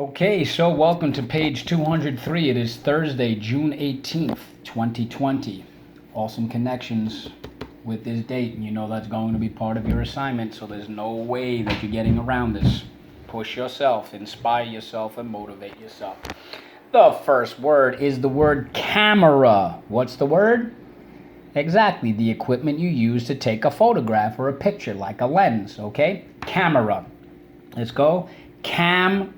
Okay, so welcome to page 203. It is Thursday, June 18th, 2020. Awesome connections with this date, and you know that's going to be part of your assignment, so there's no way that you're getting around this. Push yourself, inspire yourself, and motivate yourself. The first word is the word camera. What's the word? Exactly, the equipment you use to take a photograph or a picture, like a lens, okay? Camera. Let's go. Camera.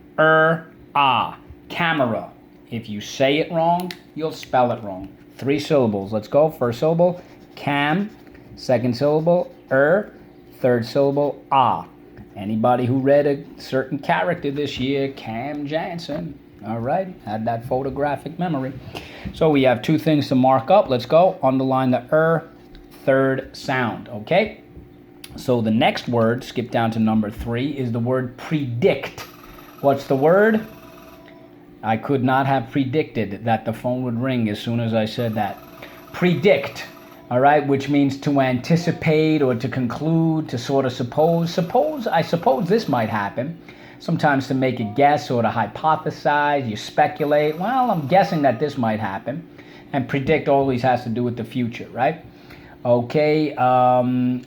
If you say it wrong, you'll spell it wrong. 3 syllables. Let's go. First syllable, cam. Second syllable, Third syllable, ah. Anybody who read a certain character this year, Cam Jansen, all right, had that photographic memory. So we have 2 things to mark up. Let's go. Underline the third sound, okay? So the next word, skip down to number 3, is the word predict. What's the word? I could not have predicted that the phone would ring as soon as I said that. Predict, all right, which means to anticipate or to conclude, to sort of suppose. I suppose this might happen. Sometimes to make a guess or to hypothesize, you speculate. Well, I'm guessing that this might happen. And predict always has to do with the future, right? Okay,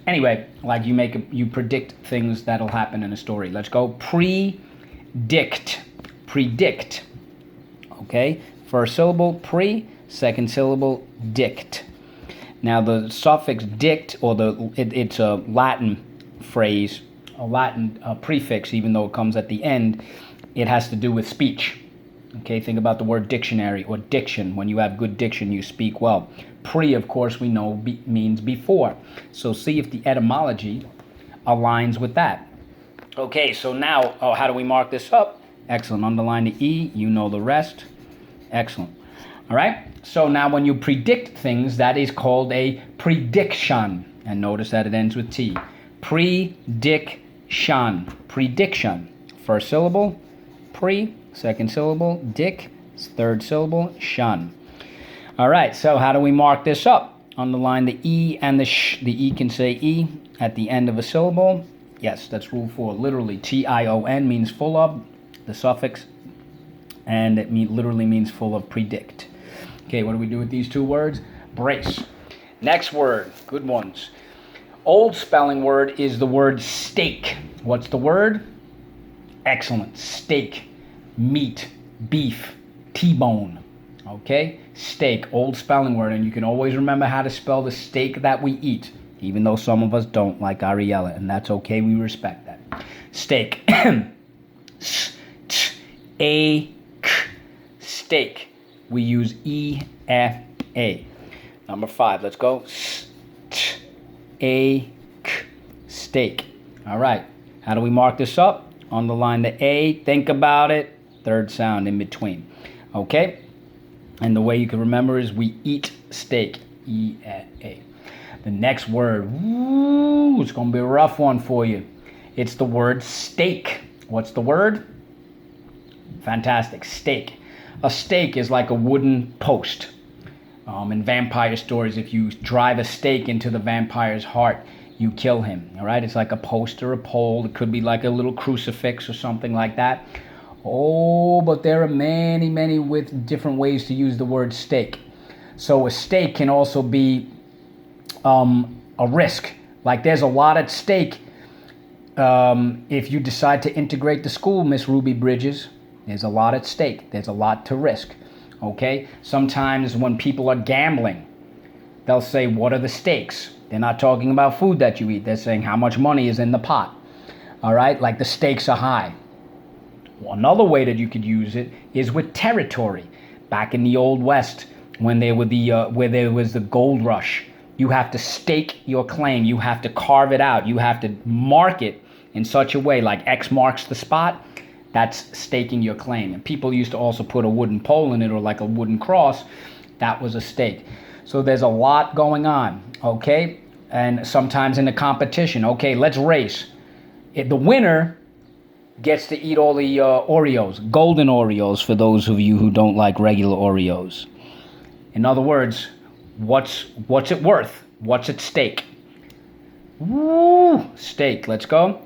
anyway, like you predict things that'll happen in a story. Let's go. Predict. Okay, first syllable, pre, second syllable, dict. Now the suffix dict, or it's a Latin phrase, a Latin prefix, even though it comes at the end, it has to do with speech. Okay, think about the word dictionary or diction. When you have good diction, you speak well. Pre, of course, we know means before. So see if the etymology aligns with that. Okay, so now, how do we mark this up? Excellent. Underline the E. You know the rest. Excellent. All right. So now when you predict things, that is called a prediction. And notice that it ends with T. Prediction. Prediction. First syllable, pre. Second syllable, dick. Third syllable, shun. All right. So how do we mark this up? Underline the E and the sh. The E can say E at the end of a syllable. Yes, that's rule 4. Literally, Tion means full of, the suffix, and it literally means full of predict. Okay, what do we do with these 2 words? Brace. Next word, good ones. Old spelling word is the word steak. What's the word? Excellent. Steak, meat, beef, T-bone. Okay, steak, old spelling word, and you can always remember how to spell the steak that we eat, even though some of us don't, like Ariella, and that's okay, we respect that. Steak. Steak. We use E-F-A. Number 5, let's go. Steak. All right, how do we mark this up? Underline the A, think about it, third sound in between. Okay, and the way you can remember is we eat steak, E-A. The next word, it's going to be a rough one for you. It's the word stake. What's the word? Fantastic, stake. A stake is like a wooden post. In vampire stories, if you drive a stake into the vampire's heart, you kill him, all right? It's like a post or a pole. It could be like a little crucifix or something like that. Oh, but there are many, many with different ways to use the word stake. So a stake can also be a risk. Like there's a lot at stake if you decide to integrate the school, Miss Ruby Bridges. There's a lot at stake. There's a lot to risk. Okay? Sometimes when people are gambling, they'll say, what are the stakes? They're not talking about food that you eat. They're saying how much money is in the pot. All right? Like the stakes are high. Well, another way that you could use it is with territory. Back in the Old West, when there was the gold rush, you have to stake your claim. You have to carve it out. You have to mark it in such a way, like X marks the spot. That's staking your claim. And people used to also put a wooden pole in it or like a wooden cross. That was a stake. So there's a lot going on, okay? And sometimes in a competition, okay, let's race. The winner gets to eat all the Oreos, golden Oreos for those of you who don't like regular Oreos. In other words, what's it worth? What's at stake? Steak, let's go.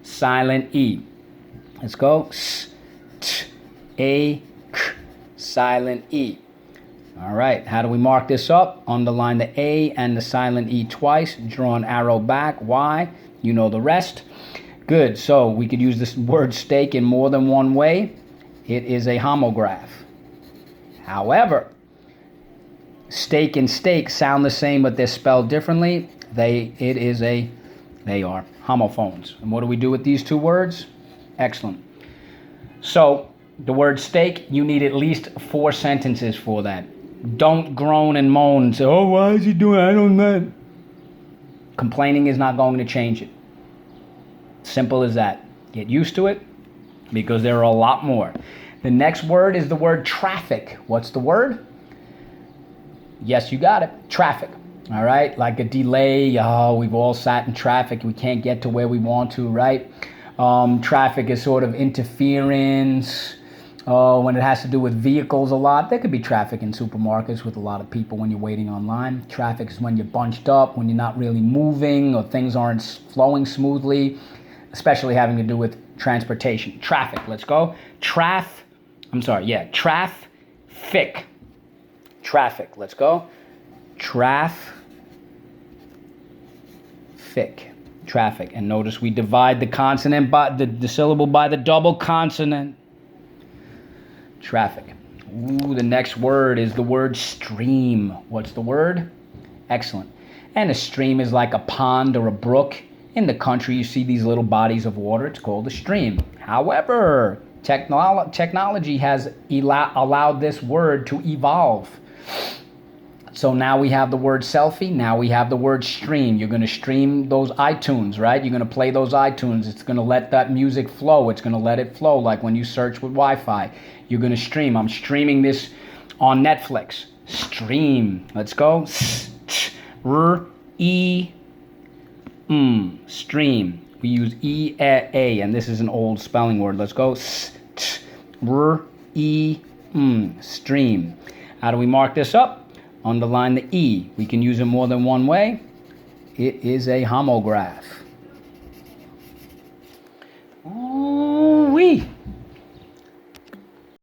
Silent E. Let's go. S, t, a, k, silent E. All right, how do we mark this up? Underline the A and the silent E twice. Draw an arrow back. Why? You know the rest. Good, so we could use this word steak in more than one way. It is a homograph. However, steak and steak sound the same, but they're spelled differently. They are homophones. And what do we do with these two words? Excellent. So the word steak, you need at least 4 sentences for that. Don't groan and moan and say, oh, why is he doing it? I don't know. Complaining is not going to change it. Simple as that. Get used to it, because there are a lot more. The next word is the word traffic. What's the word? Yes, you got it. Traffic. All right? Like a delay. Oh, we've all sat in traffic. We can't get to where we want to, right? Traffic is sort of interference. When it has to do with vehicles a lot. There could be traffic in supermarkets with a lot of people when you're waiting online. Traffic is when you're bunched up, when you're not really moving, or things aren't flowing smoothly, especially having to do with transportation. Traffic, let's go. Traffic, let's go. Traffic. And notice we divide the consonant by the syllable by the double consonant. Traffic. Ooh, the next word is the word stream. What's the word? Excellent. And a stream is like a pond or a brook. In the country, you see these little bodies of water. It's called a stream. However, technology has allowed this word to evolve. So now we have the word selfie. Now we have the word stream. You're going to stream those iTunes, right? You're going to play those iTunes. It's going to let that music flow. It's going to let it flow like when you search with Wi-Fi. You're going to stream. I'm streaming this on Netflix. Stream. Let's go. Stream. We use E-A, and this is an old spelling word. Let's go. Stream. How do we mark this up? Underline the E. We can use it more than one way. It is a homograph. Ooh-wee.